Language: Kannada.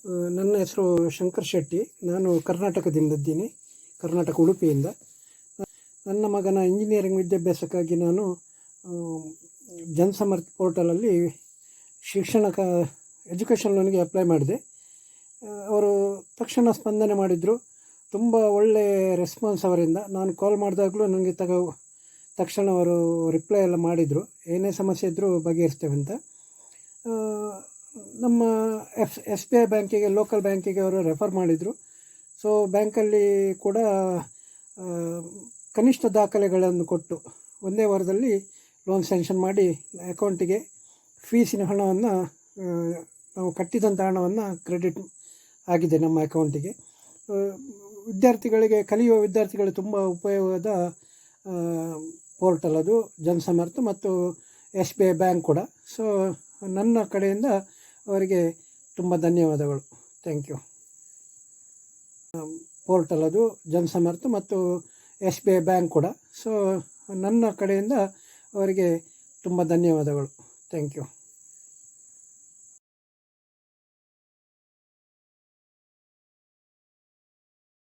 ನನ್ನ ಹೆಸರು ಶಂಕರ್ ಶೆಟ್ಟಿ. ನಾನು ಕರ್ನಾಟಕದಿಂದಿದ್ದೀನಿ, ಕರ್ನಾಟಕ ಉಡುಪಿಯಿಂದ. ನನ್ನ ಮಗನ ಇಂಜಿನಿಯರಿಂಗ್ ವಿದ್ಯಾಭ್ಯಾಸಕ್ಕಾಗಿ ನಾನು ಜನಸಮರ್ಥ ಪೋರ್ಟಲಲ್ಲಿ ಎಜುಕೇಷನ್ ಲೋನಿಗೆ ಅಪ್ಲೈ ಮಾಡಿದೆ. ಅವರು ತಕ್ಷಣ ಸ್ಪಂದನೆ ಮಾಡಿದರು. ತುಂಬ ಒಳ್ಳೆಯ ರೆಸ್ಪಾನ್ಸ್ ಅವರಿಂದ. ನಾನು ಕಾಲ್ ಮಾಡಿದಾಗಲೂ ನನಗೆ ತಕ್ಷಣ ಅವರು ರಿಪ್ಲೈ ಎಲ್ಲ ಮಾಡಿದರು, ಏನೇ ಸಮಸ್ಯೆ ಇದ್ದರೂ ಬಗೆಹರಿಸ್ತೇವೆ ಅಂತ. ನಮ್ಮ ಎಸ್ ಬಿ ಐ ಬ್ಯಾಂಕಿಗೆ, ಲೋಕಲ್ ಬ್ಯಾಂಕಿಗೆ ಅವರು ರೆಫರ್ ಮಾಡಿದರು. ಸೊ ಬ್ಯಾಂಕಲ್ಲಿ ಕೂಡ ಕನಿಷ್ಠ ದಾಖಲೆಗಳನ್ನು ಕೊಟ್ಟು ಒಂದೇ ವಾರದಲ್ಲಿ ಲೋನ್ ಸ್ಯಾಂಕ್ಷನ್ ಮಾಡಿ ಅಕೌಂಟಿಗೆ ಫೀಸಿನ ಹಣವನ್ನು, ನಾವು ಕಟ್ಟಿದಂಥ ಹಣವನ್ನು ಕ್ರೆಡಿಟ್ ಆಗಿದೆ ನಮ್ಮ ಅಕೌಂಟಿಗೆ. ಕಲಿಯುವ ವಿದ್ಯಾರ್ಥಿಗಳಿಗೆ ತುಂಬ ಉಪಯೋಗದ ಪೋರ್ಟಲ್ ಅದು, ಜನಸಮರ್ಥ ಮತ್ತು ಎಸ್ ಬಿ ಐ ಬ್ಯಾಂಕ್ ಕೂಡ. ಸೊ ನನ್ನ ಕಡೆಯಿಂದ ಅವರಿಗೆ ತುಂಬ ಧನ್ಯವಾದಗಳು. Thank you. ಪೋರ್ಟಲ್ ಅದು, ಜನಸಮರ್ಥ ಮತ್ತು ಎಸ್ ಬಿ ಐ ಬ್ಯಾಂಕ್ ಕೂಡ. ಸೊ ನನ್ನ ಕಡೆಯಿಂದ ಅವರಿಗೆ ತುಂಬ ಧನ್ಯವಾದಗಳು. Thank you.